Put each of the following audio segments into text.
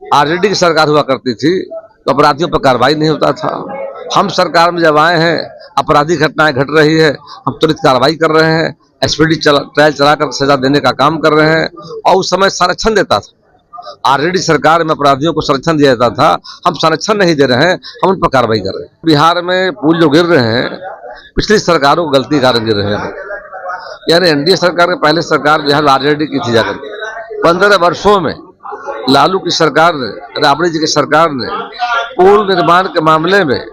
RJD की सरकार हुआ करती थी तो अपराधियों पर कार्रवाई नहीं होता था। हम सरकार में जब आए हैं, आपराधिक घटनाएं घट रही है, हम तुरंत कार्रवाई कर रहे हैं, एसपीडी ट्रायल चलाकर सजा देने का काम कर रहे हैं और उस समय संरक्षण देता था। आरजेडी सरकार में अपराधियों को संरक्षण दिया जाता था, हम संरक्षण नहीं दे रहे हैं, हम उन पर कार्रवाई कर रहे हैं। बिहार में पुल जो गिर रहे हैं, पिछली सरकारों को गलती कारण गिर रहे हैं। यानी एनडीए सरकार के पहले सरकार बिहार में आरजेडी की थी जाकर 15 वर्षों में लालू की सरकार ने, राबड़ी जी की सरकार ने पुल निर्माण के मामले में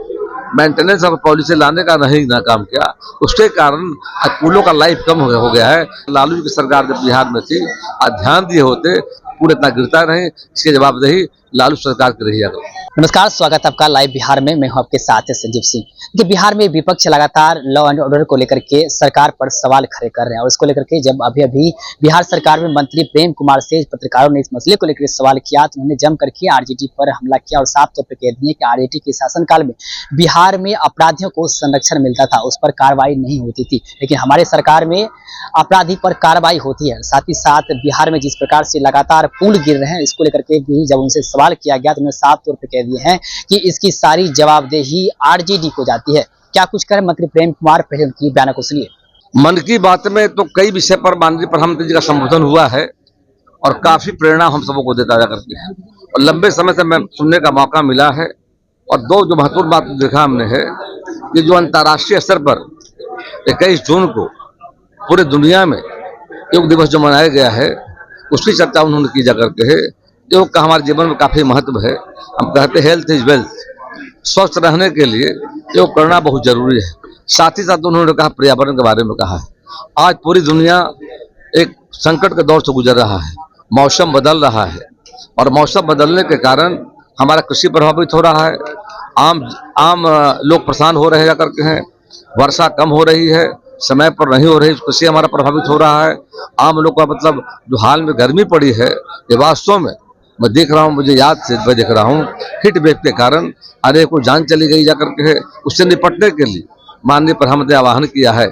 मेंटेनेंस और पॉलिसी लाने का नहीं काम किया। उसके कारण आज पुलों का लाइफ कम हो गया है। लालू जी की सरकार जब बिहार में थी, ध्यान दिए होते पुल इतना गिरता नहीं। इसकी जवाबदेही लालू सरकार की रही है। नमस्कार, स्वागत है आपका लाइव बिहार में। मैं हूं आपके साथ है संजीव सिंह। कि बिहार में विपक्ष लगातार लॉ एंड ऑर्डर को लेकर के सरकार पर सवाल खड़े कर रहे हैं और इसको लेकर के जब अभी बिहार सरकार में मंत्री प्रेम कुमार से पत्रकारों ने इस मसले को लेकर सवाल किया तो उन्होंने जम करके आरजेडी पर हमला किया और साफ तौर पर कह दिए कि आरजेडी के शासनकाल में बिहार में अपराधियों को संरक्षण मिलता था, उस पर कार्रवाई नहीं होती थी, लेकिन हमारे सरकार में अपराधी पर कार्रवाई होती है। साथ ही साथ बिहार में जिस प्रकार से लगातार पुल गिर रहे हैं, इसको लेकर के भी जब उनसे सवाल किया गया तो उन्होंने साफ तौर पर कह दिए हैं कि इसकी सारी जवाबदेही आरजेडी को जाती है। क्या कुछ करें मंत्री प्रेम कुमार, पहले उनकी बयान को सुनिए। मन की बात में तो कई विषय पर माननीय प्रधानमंत्री जी का संबोधन हुआ है और काफी प्रेरणा हम सबको को देता जा करती है और लंबे समय से मैं सुनने का मौका मिला है। और दो जो महत्वपूर्ण बात देखा हमने है कि जो अंतर्राष्ट्रीय स्तर पर 21 जून को पूरे दुनिया में योग दिवस जो मनाया गया है, उसकी चर्चा उन्होंने की जा करके है। योग का हमारे जीवन में काफी महत्व है। हम कहते हैं हेल्थ इज वेल्थ, स्वस्थ रहने के लिए योग करना बहुत जरूरी है। साथ ही साथ उन्होंने कहा पर्यावरण के बारे में कहा है। आज पूरी दुनिया एक संकट के दौर से गुजर रहा है, मौसम बदल रहा है और मौसम बदलने के कारण हमारा कृषि प्रभावित हो रहा है। आम लोग परेशान हो रहे करके हैं। वर्षा कम हो रही है, समय पर नहीं हो रही, कृषि हमारा प्रभावित हो रहा है। आम लोग का मतलब जो हाल में गर्मी पड़ी है, ये वास्तव में मैं देख रहा हूँ, मुझे याद से मैं देख रहा हूँ हीट वेव के कारण अरे को जान चली गई जा करके है। उससे निपटने के लिए माननीय प्रधानमंत्री आह्वान किया है,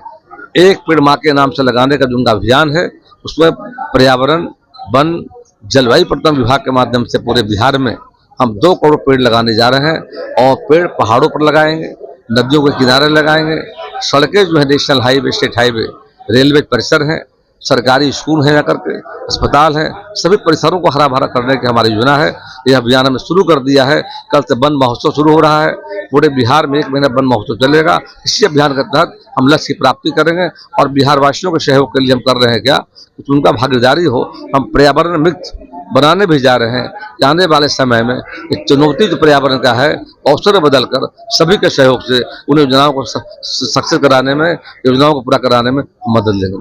एक पेड़ माँ के नाम से लगाने का जो उनका अभियान है, उसमें पर्यावरण, वन, जलवायु परिवर्तन विभाग के माध्यम से पूरे बिहार में हम 2 करोड़ पेड़ लगाने जा रहे हैं। और पेड़ पहाड़ों पर लगाएंगे, नदियों के किनारे लगाएंगे, सड़कें जो है national highway, state highway, railway परिसर हैं, सरकारी स्कूल हैं, जाकर के अस्पताल हैं, सभी परिसरों को हरा भरा करने की हमारी योजना है। यह अभियान हमने शुरू कर दिया है। कल से वन महोत्सव शुरू हो रहा है। पूरे बिहार में 1 महीना वन महोत्सव चलेगा। इसी अभियान के तहत हम लक्ष्य की प्राप्ति करेंगे और बिहार वासियों के सहयोग के लिए हम कर रहे हैं क्या कि उनका भागीदारी हो। हम पर्यावरण मुक्त बनाने भी जा रहे हैं। आने वाले समय में एक चुनौती जो पर्यावरण का है, अवसर बदल कर सभी के सहयोग से उन योजनाओं को सक्सेस कराने में, योजनाओं को पूरा कराने में मदद लेंगे।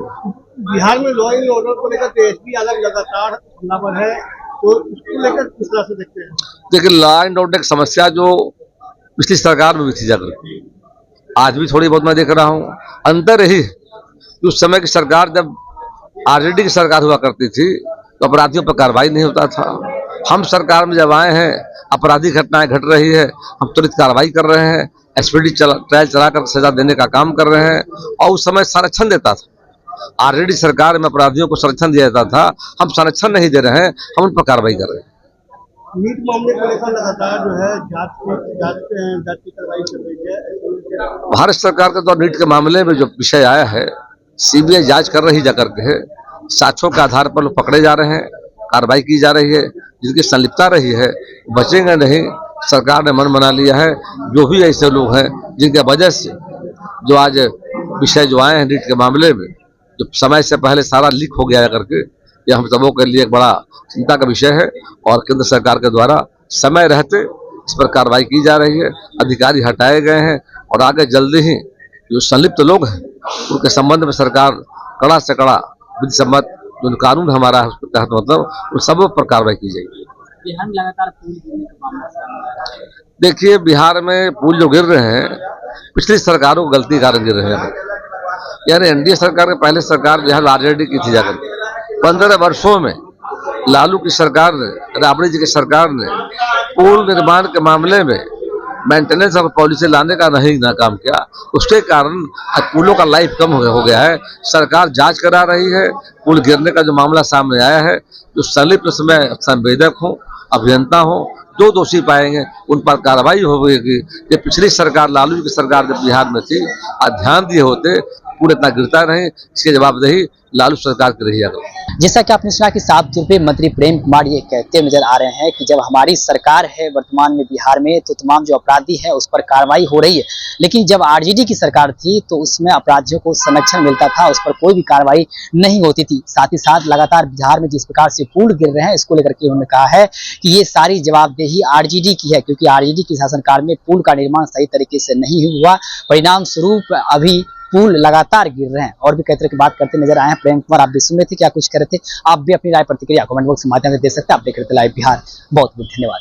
बिहार में लॉ एंड ऑर्डर को लेकर तेजस्वी यादव लगातार हमलावर है, तो इसको लेकर किस तरह से देखते हैं? देखिए, लॉ एंड ऑर्डर की समस्या जो पिछली सरकार में भी थी जाकर, आज भी थोड़ी बहुत मैं देख रहा हूँ। अंतर यही कि उस समय की सरकार जब आरजेडी की सरकार हुआ करती थी तो अपराधियों पर कार्रवाई नहीं होता था। हम सरकार में जब आए हैं, आपराधिक घटनाएं घट रही है, हम तुरंत कार्रवाई कर रहे हैं, एसपीडी ट्रायल चलाकर सजा देने का काम कर रहे हैं और उस समय संरक्षण देता था। आरजेडी सरकार में अपराधियों को संरक्षण दिया जाता था, हम संरक्षण नहीं दे रहे हैं, हम उन पर कार्रवाई कर रहे हैं। नीट मामले को लेकर लगातार जो है जांच की कार्रवाई चल रही है। भारत सरकार के द्वारा नीट के मामले में जो विषय आया है, सीबीआई जांच कर रही जाकर के है। साक्ष्यों के आधार पर लोग पकड़े जा रहे हैं, कार्रवाई की जा रही है। जिनकी संलिप्तता रही है बचेंगे नहीं। सरकार ने मन बना लिया है। जो भी ऐसे लोग हैं जिनके वजह से जो आज विषय जो आए हैं नीट के मामले में, जो समय से पहले सारा लीक हो गया करके, यह हम सबों के लिए एक बड़ा चिंता का विषय है और केंद्र सरकार के द्वारा समय रहते इस पर कार्रवाई की जा रही है। अधिकारी हटाए गए हैं और आगे जल्दी ही जो संलिप्त लोग हैं उनके संबंध में सरकार कड़ा से कड़ा विधि सम्मत जो कानून हमारा है उसके तहत मतलब उन सब पर कार्रवाई की जाएगी। बिहार में लगातार पुल गिरने का मामला, देखिए, बिहार में पुल जो गिर रहे हैं, पिछली सरकारों को गलती कारण गिर रहे हैं। यानी एनडीए सरकार के पहले सरकार बिहार में आरजेडी की थी जाकर 15 वर्षों में लालू की सरकार ने, राबड़ी जी की सरकार ने पुल निर्माण के मामले में मेंटेनेंस और पॉलिसी लाने का नहीं काम किया। उसके कारण आज पुलों का लाइफ कम हो गया है। सरकार जांच करा रही है। पुल गिरने का जो मामला सामने आया है, जो संलिप्त उसमें संवेदक हों, अभियंता हो, जो दोषी पाएंगे उन पर कार्रवाई होगी। ये पिछली सरकार, लालू जी की सरकार जब बिहार में थी, ध्यान दिए होते पूरे इतना गिरता नहीं। इसकी जवाबदेही लालू सरकार की रही अगर। जैसा कि आपने सुना कि साफ तौर पे मंत्री प्रेम कुमार ये कहते नजर आ रहे हैं कि जब हमारी सरकार है वर्तमान में बिहार में, तो तमाम जो अपराधी है उस पर कार्रवाई हो रही है, लेकिन जब आरजेडी की सरकार थी तो उसमें अपराधियों को संरक्षण मिलता था, उस पर कोई भी कार्रवाई नहीं होती थी। साथ ही साथ लगातार बिहार में जिस प्रकार से पुल गिर रहे हैं, इसको लेकर के उन्होंने कहा है कि ये सारी जवाबदेही आरजेडी की है, क्योंकि आरजेडी की शासनकाल में पुल का निर्माण सही तरीके से नहीं हुआ, परिणाम स्वरूप अभी पुल लगातार गिर रहे हैं। और भी कई तरह की बात करते नजर आए हैं प्रेम कुमार। आप भी सुन रहे थे, क्या कुछ कर रहे थे, आप भी अपनी राय प्रतिक्रिया कमेंट बॉक्स के माध्यम से दे सकते हैं। आप देख रहे थे लाइव बिहार। बहुत बहुत धन्यवाद।